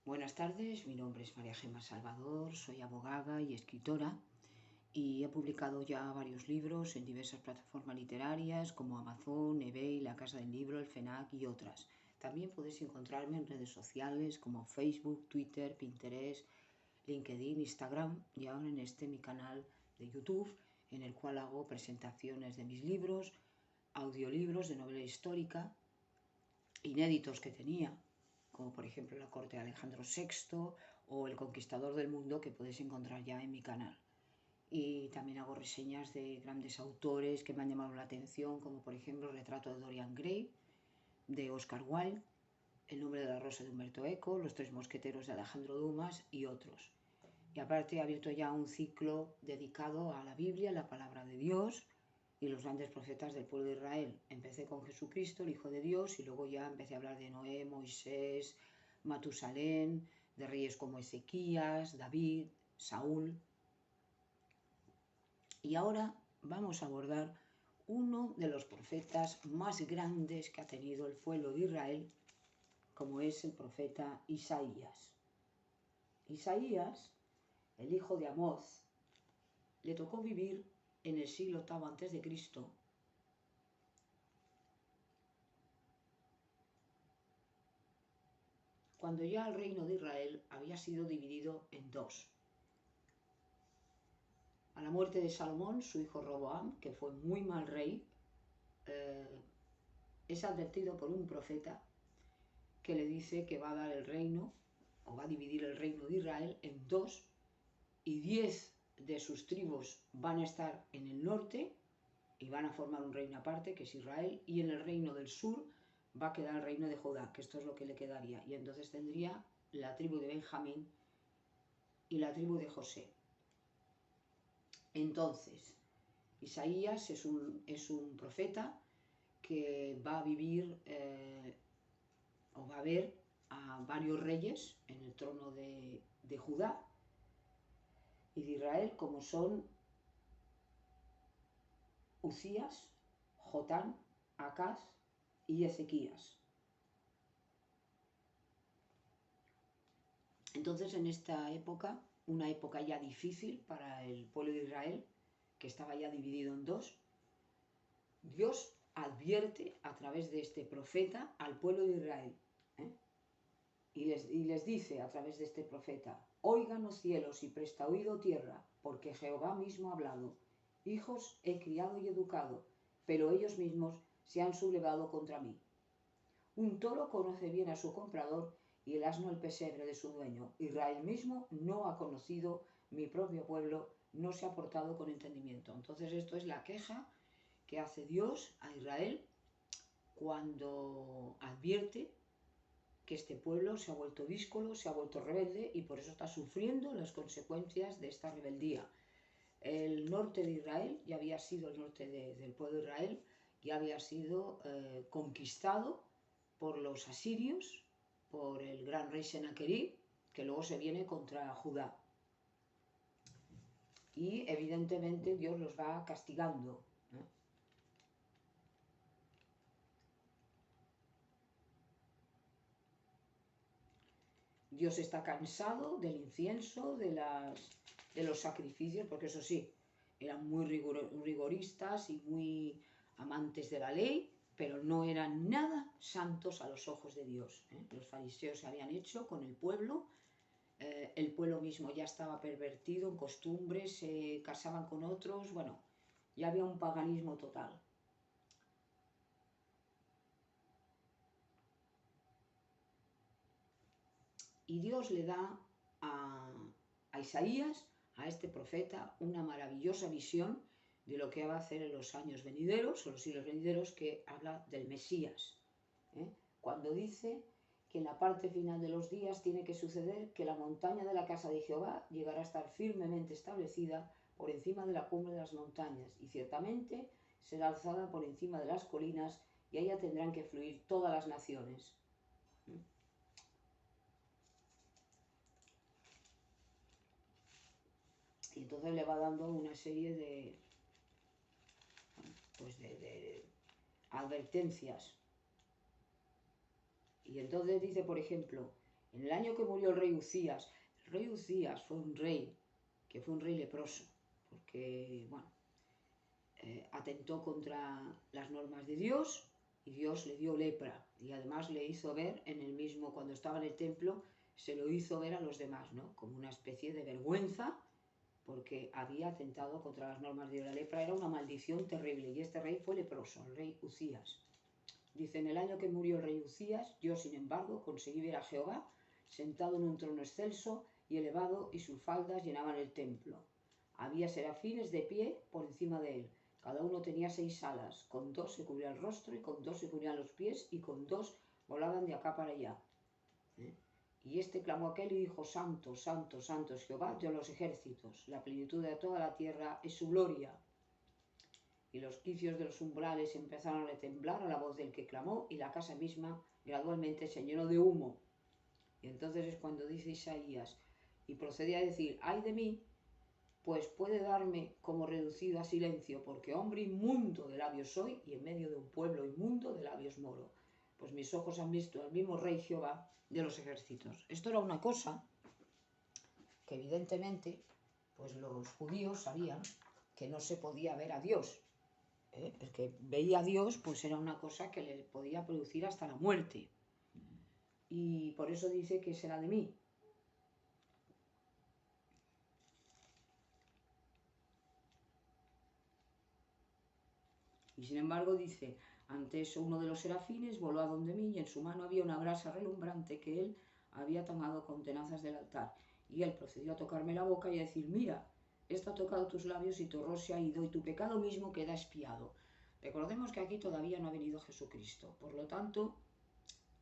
Buenas tardes, mi nombre es María Gemma Salvador, soy abogada y escritora y he publicado ya varios libros en diversas plataformas literarias como Amazon, eBay, La Casa del Libro, el FENAC y otras. También podéis encontrarme en redes sociales como Facebook, Twitter, Pinterest, LinkedIn, Instagram y ahora en mi canal de YouTube en el cual hago presentaciones de mis libros, audiolibros de novela histórica, inéditos que tenía, como por ejemplo La corte de Alejandro VI o El conquistador del mundo, que podéis encontrar ya en mi canal. Y también hago reseñas de grandes autores que me han llamado la atención, como por ejemplo El retrato de Dorian Gray, de Oscar Wilde, El nombre de la rosa de Humberto Eco, Los tres mosqueteros de Alejandro Dumas y otros. Y aparte he abierto ya un ciclo dedicado a la Biblia, la palabra de Dios y los grandes profetas del pueblo de Israel. Empecé con Jesucristo, el Hijo de Dios, y luego ya empecé a hablar de Noé, Moisés, Matusalén, de reyes como Ezequías, David, Saúl. Y ahora vamos a abordar uno de los profetas más grandes que ha tenido el pueblo de Israel, como es el profeta Isaías. Isaías, el hijo de Amós, le tocó vivir en el siglo VIII a.C., cuando ya el reino de Israel había sido dividido en dos. A la muerte de Salomón, su hijo Roboam, que fue muy mal rey, es advertido por un profeta que le dice que va a dar el reino, o va a dividir el reino de Israel en dos, y 10 de sus tribus van a estar en el norte y van a formar un reino aparte, que es Israel, y en el reino del sur va a quedar el reino de Judá, que esto es lo que le quedaría, y entonces tendría la tribu de Benjamín y la tribu de José. Entonces, Isaías es un profeta que va a vivir o va a ver a varios reyes en el trono de Judá y de Israel, como son Uzías, Jotán, Acaz y Ezequías. Entonces, en esta época, una época ya difícil para el pueblo de Israel, que estaba ya dividido en dos, Dios advierte a través de este profeta al pueblo de Israel, y les dice a través de este profeta: oigan los cielos y presta oído tierra, porque Jehová mismo ha hablado. Hijos he criado y educado, pero ellos mismos se han sublevado contra mí. Un toro conoce bien a su comprador y el asno el pesebre de su dueño. Israel mismo no ha conocido, mi propio pueblo no se ha portado con entendimiento. Entonces esto es la queja que hace Dios a Israel cuando advierte que este pueblo se ha vuelto díscolo, se ha vuelto rebelde y por eso está sufriendo las consecuencias de esta rebeldía. El norte de Israel ya había sido, el norte del pueblo de Israel ya había sido conquistado por los asirios, por el gran rey Senaquerib, que luego se viene contra Judá. Y evidentemente Dios los va castigando, ¿no? Dios está cansado del incienso, de los sacrificios, porque eso sí, eran muy rigoristas y muy amantes de la ley, pero no eran nada santos a los ojos de Dios. Los fariseos se habían hecho con el pueblo mismo ya estaba pervertido en costumbres, se casaban con otros, bueno, ya había un paganismo total. Y Dios le da a Isaías, a este profeta, una maravillosa visión de lo que va a hacer en los años venideros, o los siglos venideros, que habla del Mesías. Cuando dice que en la parte final de los días tiene que suceder que la montaña de la casa de Jehová llegará a estar firmemente establecida por encima de la cumbre de las montañas, y ciertamente será alzada por encima de las colinas, y a ella tendrán que fluir todas las naciones. Y entonces le va dando una serie de advertencias. Y entonces dice, por ejemplo, En el año que murió el rey Ucías fue un rey que fue un rey leproso, porque, bueno, atentó contra las normas de Dios y Dios le dio lepra y además le hizo ver en el mismo, cuando estaba en el templo, se lo hizo ver a los demás, ¿no? Como una especie de vergüenza porque había atentado contra las normas de Dios. La lepra era una maldición terrible y este rey fue leproso, el rey Ucías. Dice, en el año que murió el rey Ucías, yo sin embargo conseguí ver a Jehová sentado en un trono excelso y elevado y sus faldas llenaban el templo. Había serafines de pie por encima de él. Cada uno tenía 6 alas, con 2 se cubría el rostro y con 2 se cubrían los pies y con 2 volaban de acá para allá. Y este clamó aquel y dijo, Santo, Santo, Santo es Jehová de los ejércitos, la plenitud de toda la tierra es su gloria. Y los quicios de los umbrales empezaron a retemblar a la voz del que clamó y la casa misma gradualmente se llenó de humo. Y entonces es cuando dice Isaías, y procedía a decir, ay de mí, pues puede darme como reducido a silencio, porque hombre inmundo de labios soy y en medio de un pueblo inmundo de labios moro. Pues mis ojos han visto al mismo rey Jehová de los ejércitos. Esto era una cosa que evidentemente pues los judíos sabían que no se podía ver a Dios. El que veía a Dios pues era una cosa que le podía producir hasta la muerte. Y por eso dice que será de mí. Y sin embargo dice, ante eso uno de los serafines voló a donde mí y en su mano había una brasa relumbrante que él había tomado con tenazas del altar. Y él procedió a tocarme la boca y a decir, mira, esto ha tocado tus labios y tu horror se ha ido y tu pecado mismo queda expiado. Recordemos que aquí todavía no ha venido Jesucristo. Por lo tanto,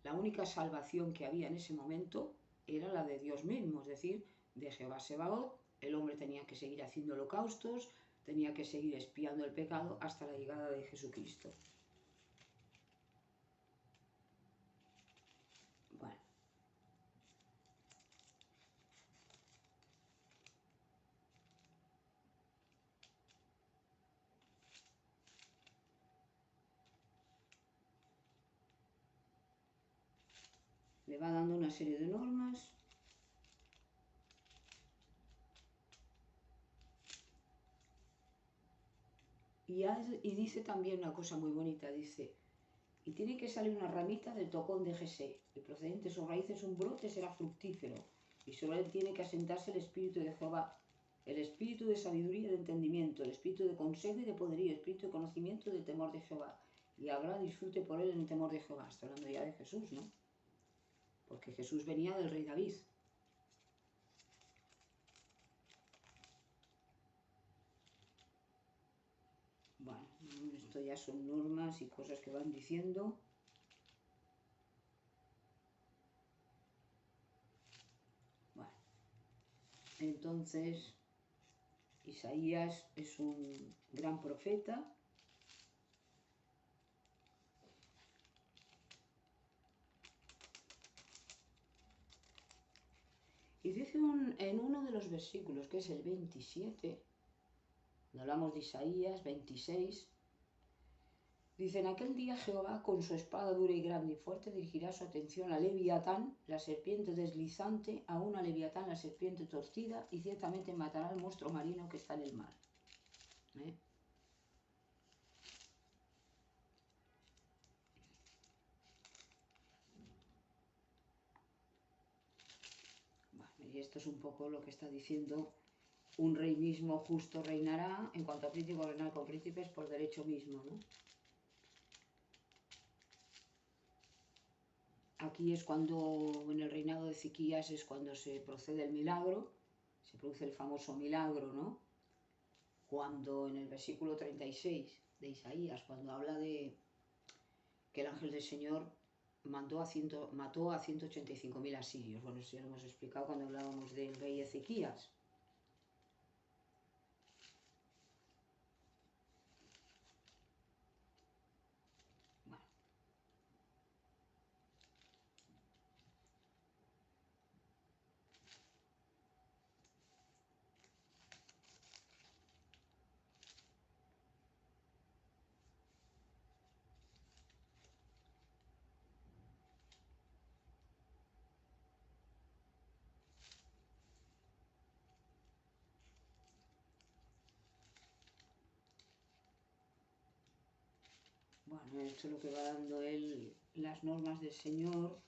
la única salvación que había en ese momento era la de Dios mismo, es decir, de Jehová Sebaot. El hombre tenía que seguir haciendo holocaustos, tenía que seguir expiando el pecado hasta la llegada de Jesucristo. Bueno. Le va dando una serie de normas. Y dice también una cosa muy bonita, dice, y tiene que salir una ramita del tocón de Jesé, y procedente de sus raíces un brote será fructífero, y sobre él tiene que asentarse el espíritu de Jehová, el espíritu de sabiduría y de entendimiento, el espíritu de consejo y de poderío, el espíritu de conocimiento y de temor de Jehová, y habrá disfrute por él en el temor de Jehová. Está hablando ya de Jesús, ¿no? Porque Jesús venía del rey David. Bueno, esto ya son normas y cosas que van diciendo. Bueno, entonces Isaías es un gran profeta. Y dice en uno de los versículos, que es el 27, cuando hablamos de Isaías 26, dice, en aquel día Jehová con su espada dura y grande y fuerte dirigirá su atención a Leviatán, la serpiente deslizante, a una Leviatán, la serpiente torcida, y ciertamente matará al monstruo marino que está en el mar. Bueno, y esto es un poco lo que está diciendo, un rey mismo justo reinará, en cuanto a príncipe, reinar con príncipes por derecho mismo, ¿no? Aquí es cuando, en el reinado de Ezequías, es cuando se procede el milagro, se produce el famoso milagro, ¿no? Cuando en el versículo 36 de Isaías, cuando habla de que el ángel del Señor mató a 185.000 asirios. Bueno, eso ya lo hemos explicado cuando hablábamos del rey Ezequías. Bueno, esto es lo que va dando él, las normas del Señor,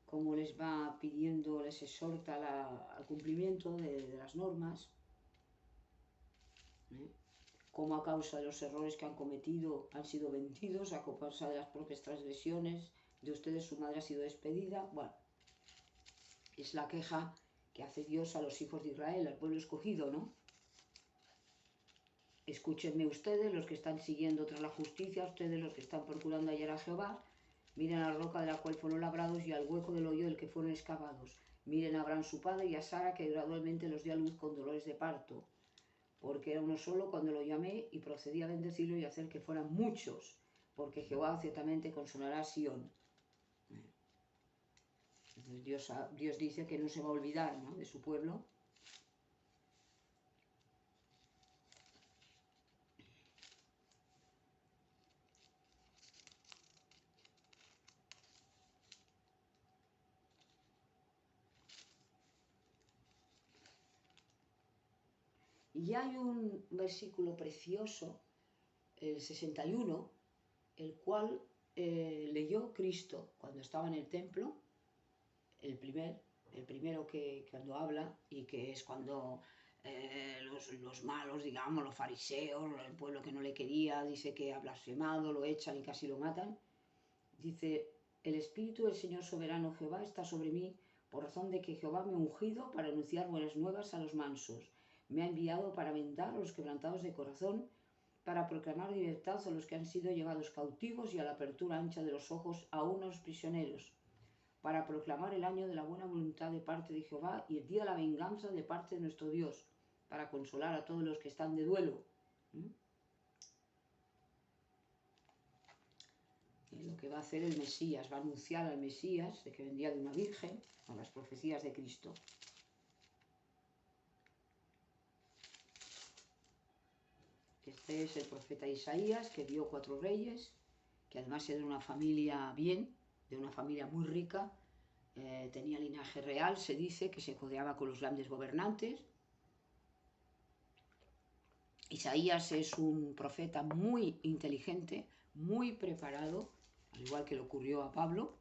cómo les va pidiendo, les exhorta al cumplimiento de las normas, ¿eh? Cómo a causa de los errores que han cometido han sido vencidos, a causa de las propias transgresiones de ustedes su madre ha sido despedida. Bueno, es la queja que hace Dios a los hijos de Israel, al pueblo escogido, ¿no? Escúchenme ustedes, los que están siguiendo tras la justicia, ustedes los que están procurando hallar a Jehová, miren a la roca de la cual fueron labrados y al hueco del hoyo del que fueron excavados. Miren a Abraham su padre y a Sara, que gradualmente los dio a luz con dolores de parto, porque era uno solo cuando lo llamé y procedí a bendecirlo y a hacer que fueran muchos, porque Jehová ciertamente consolará a Sión. Entonces Dios dice que no se va a olvidar, ¿no?, de su pueblo. Y hay un versículo precioso, el 61, el cual leyó Cristo cuando estaba en el templo, el primero que cuando habla, y que es cuando los malos, digamos, los fariseos, el pueblo que no le quería, dice que ha blasfemado, lo echan y casi lo matan. Dice, el Espíritu del Señor soberano Jehová está sobre mí, por razón de que Jehová me ha ungido para anunciar buenas nuevas a los mansos. Me ha enviado para vendar a los quebrantados de corazón, para proclamar libertad a los que han sido llevados cautivos y a la apertura ancha de los ojos a unos prisioneros, para proclamar el año de la buena voluntad de parte de Jehová y el día de la venganza de parte de nuestro Dios, para consolar a todos los que están de duelo. Lo que va a hacer el Mesías, va a anunciar al Mesías de que vendría de una virgen, con las profecías de Cristo. Este es el profeta Isaías, que vio 4 reyes, que además era de una familia bien, de una familia muy rica, tenía linaje real, se dice que se codeaba con los grandes gobernantes. Isaías es un profeta muy inteligente, muy preparado, al igual que le ocurrió a Pablo.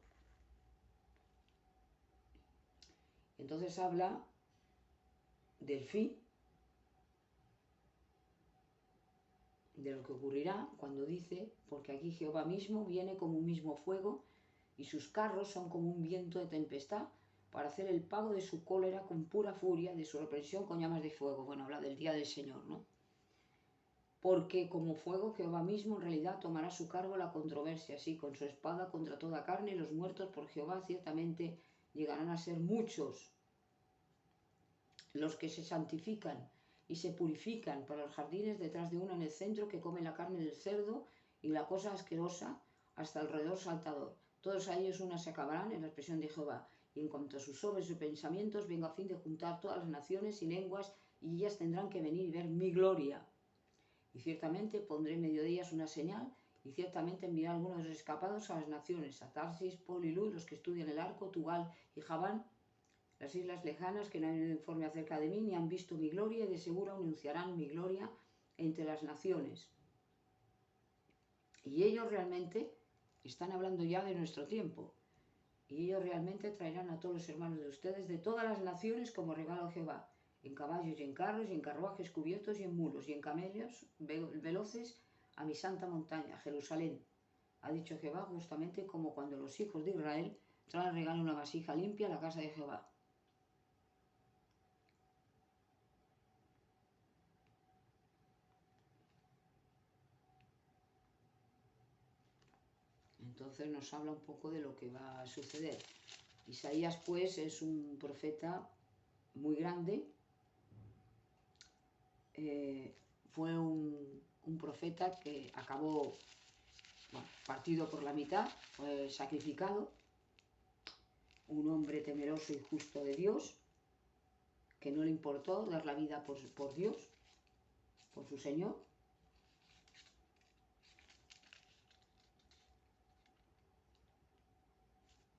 Entonces habla del fin, de lo que ocurrirá cuando dice, porque aquí Jehová mismo viene como un mismo fuego y sus carros son como un viento de tempestad para hacer el pago de su cólera con pura furia, de su reprensión con llamas de fuego. Bueno, habla del día del Señor, ¿no? Porque como fuego Jehová mismo en realidad tomará a su cargo la controversia, así con su espada contra toda carne, y los muertos por Jehová ciertamente llegarán a ser muchos. Los que se santifican y se purifican para los jardines detrás de uno en el centro, que comen la carne del cerdo y la cosa asquerosa hasta alrededor saltador. Todos a ellos unas se acabarán en la expresión de Jehová. Y en cuanto a sus obras y pensamientos, vengo a fin de juntar todas las naciones y lenguas, y ellas tendrán que venir y ver mi gloria. Y ciertamente pondré en medio de ellas una señal, y ciertamente enviaré a algunos de los escapados a las naciones, a Tarsis, Pol y Lud, los que estudian el arco, Tubal y Javán, las islas lejanas que no han oído informe acerca de mí, ni han visto mi gloria, y de seguro anunciarán mi gloria entre las naciones. Y ellos realmente están hablando ya de nuestro tiempo. Y ellos realmente traerán a todos los hermanos de ustedes de todas las naciones como regalo a Jehová, en caballos y en carros y en carruajes cubiertos y en mulos y en camellos veloces a mi santa montaña, Jerusalén. Ha dicho Jehová, justamente como cuando los hijos de Israel traen regalo una vasija limpia a la casa de Jehová. Entonces nos habla un poco de lo que va a suceder. Isaías, pues, es un profeta muy grande. Fue un profeta que acabó, bueno, partido por la mitad, fue sacrificado. Un hombre temeroso y justo de Dios, que no le importó dar la vida por Dios, por su Señor.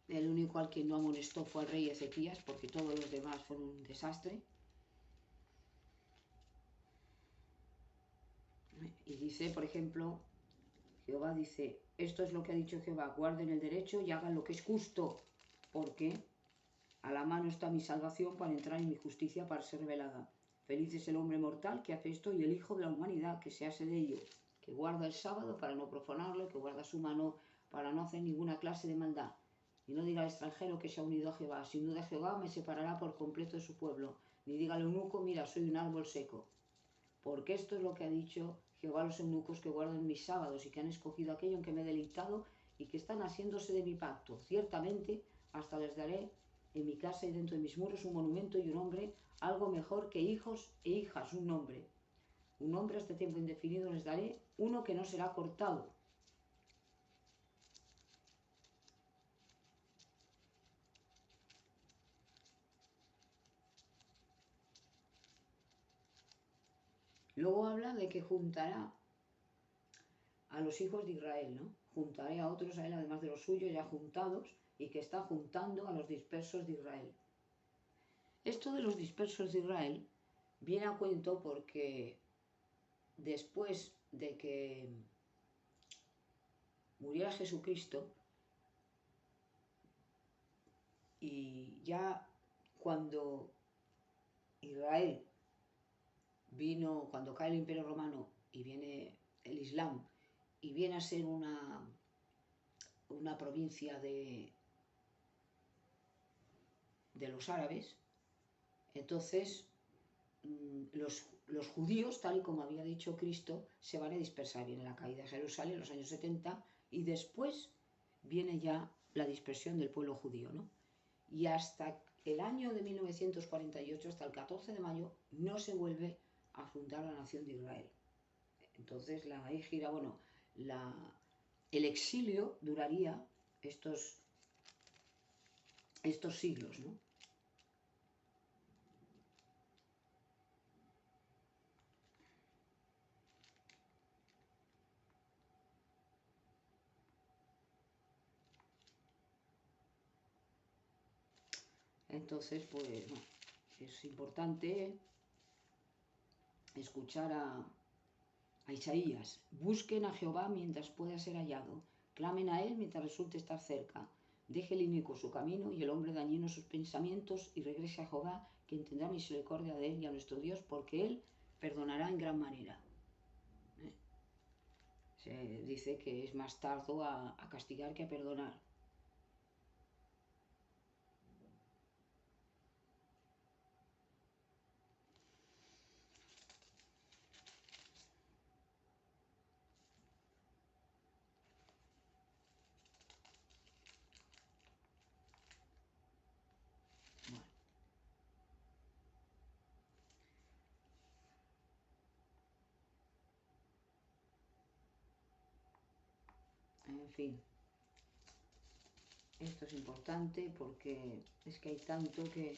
El único al que no amonestó fue al rey Ezequías, porque todos los demás fueron un desastre. Y dice, por ejemplo, Jehová dice, esto es lo que ha dicho Jehová, guarden el derecho y hagan lo que es justo, porque a la mano está mi salvación para entrar en mi justicia para ser revelada. Feliz es el hombre mortal que hace esto y el hijo de la humanidad que se hace de ello, que guarda el sábado para no profanarlo, que guarda su mano para no hacer ninguna clase de maldad. Y no diga al extranjero que se ha unido a Jehová, sin duda Jehová me separará por completo de su pueblo. Ni diga al eunuco, mira, soy un árbol seco. Porque esto es lo que ha dicho Jehová a los eunucos que guardan mis sábados y que han escogido aquello en que me he deleitado y que están haciéndose de mi pacto. Ciertamente, hasta les daré en mi casa y dentro de mis muros un monumento y un nombre, algo mejor que hijos e hijas, un nombre. Un nombre a este tiempo indefinido les daré, uno que no será cortado. Luego habla de que juntará a los hijos de Israel, ¿no? Juntaré a otros a él, además de los suyos ya juntados, y que está juntando a los dispersos de Israel. Esto de los dispersos de Israel viene a cuento porque después de que muriera Jesucristo y ya cuando Israel vino, cuando cae el Imperio Romano y viene el Islam y viene a ser una provincia de los árabes, entonces los judíos, tal y como había dicho Cristo, se van a dispersar. Viene la caída de Jerusalén en los años 70 y después viene ya la dispersión del pueblo judío, ¿no? Y hasta el año de 1948, hasta el 14 de mayo, no se vuelve a fundar la nación de Israel. Entonces la égira, bueno, el exilio duraría estos siglos, ¿no? Entonces, pues, bueno, es importante escuchar a Isaías. Busquen a Jehová mientras pueda ser hallado. Clamen a él mientras resulte estar cerca. Deje el inicuo su camino y el hombre dañino sus pensamientos y regrese a Jehová, quien tendrá misericordia de él y a nuestro Dios, porque él perdonará en gran manera. Se dice que es más tardo a castigar que a perdonar. Bueno. En fin, esto es importante porque es que hay tanto que...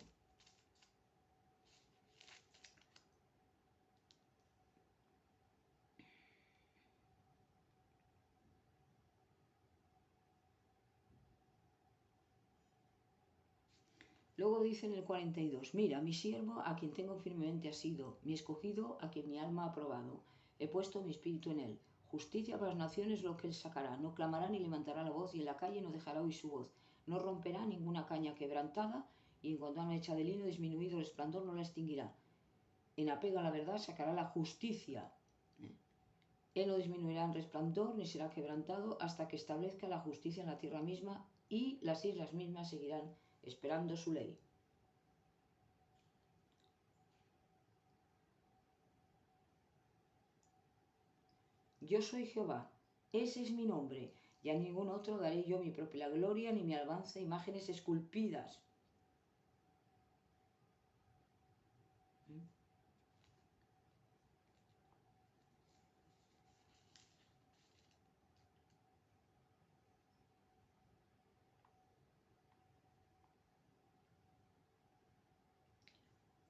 Luego dice en el 42, mira, mi siervo a quien tengo firmemente asido, mi escogido a quien mi alma ha probado. He puesto mi espíritu en él. Justicia para las naciones lo que él sacará. No clamará ni levantará la voz y en la calle no dejará oír su voz. No romperá ninguna caña quebrantada y en cuanto a una hecha de lino disminuido el resplandor no la extinguirá. En apego a la verdad sacará la justicia. Él no disminuirá en resplandor ni será quebrantado hasta que establezca la justicia en la tierra misma y las islas mismas seguirán esperando su ley. Yo soy Jehová, ese es mi nombre, y a ningún otro daré yo mi propia gloria ni mi alabanza a imágenes esculpidas.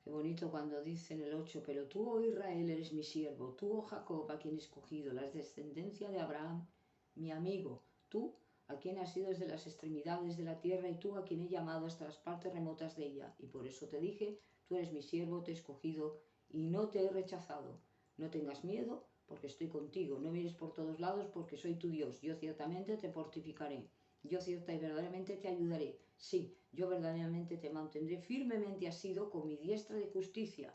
Qué bonito cuando dice en el 8, pero tú, oh Israel, eres mi siervo, tú, oh Jacob, a quien he escogido, la descendencia de Abraham, mi amigo, tú, a quien has sido desde las extremidades de la tierra, y tú, a quien he llamado hasta las partes remotas de ella. Y por eso te dije, tú eres mi siervo, te he escogido, y no te he rechazado. No tengas miedo, porque estoy contigo. No mires por todos lados, porque soy tu Dios. Yo ciertamente te fortificaré. Yo cierta y verdaderamente te ayudaré. Sí, yo verdaderamente te mantendré firmemente asido con mi diestra de justicia.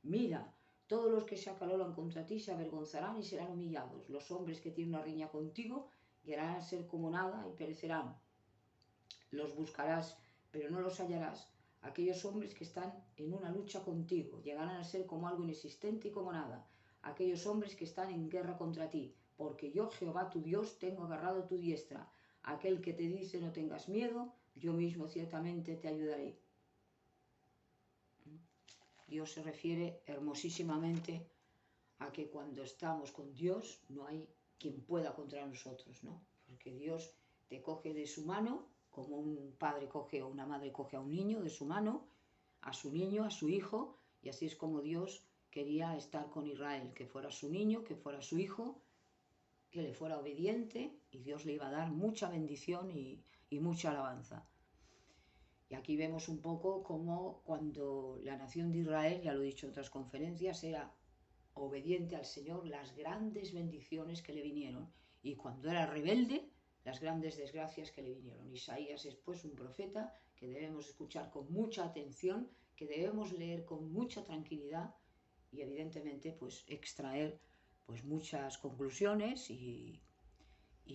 Mira, todos los que se acaloran contra ti se avergonzarán y serán humillados. Los hombres que tienen una riña contigo llegarán a ser como nada y perecerán. Los buscarás, pero no los hallarás. Aquellos hombres que están en una lucha contigo llegarán a ser como algo inexistente y como nada. Aquellos hombres que están en guerra contra ti, porque yo, Jehová tu Dios, tengo agarrado tu diestra. Aquel que te dice no tengas miedo, yo mismo ciertamente te ayudaré. Dios se refiere hermosísimamente a que cuando estamos con Dios no hay quien pueda contra nosotros, ¿no? Porque Dios te coge de su mano, como un padre coge o una madre coge a un niño de su mano, a su niño, a su hijo, y así es como Dios quería estar con Israel, que fuera su niño, que fuera su hijo, que le fuera obediente, y Dios le iba a dar mucha bendición y mucha alabanza. Y aquí vemos un poco cómo cuando la nación de Israel, ya lo he dicho en otras conferencias, era obediente al Señor, las grandes bendiciones que le vinieron. Y cuando era rebelde, las grandes desgracias que le vinieron. Isaías es pues un profeta que debemos escuchar con mucha atención, que debemos leer con mucha tranquilidad y evidentemente pues extraer pues muchas conclusiones y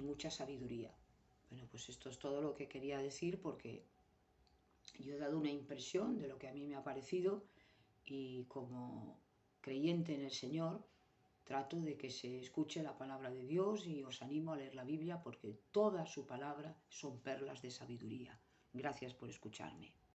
mucha sabiduría. Bueno, pues esto es todo lo que quería decir, porque yo he dado una impresión de lo que a mí me ha parecido, y como creyente en el Señor trato de que se escuche la palabra de Dios, y os animo a leer la Biblia porque toda su palabra son perlas de sabiduría. Gracias por escucharme.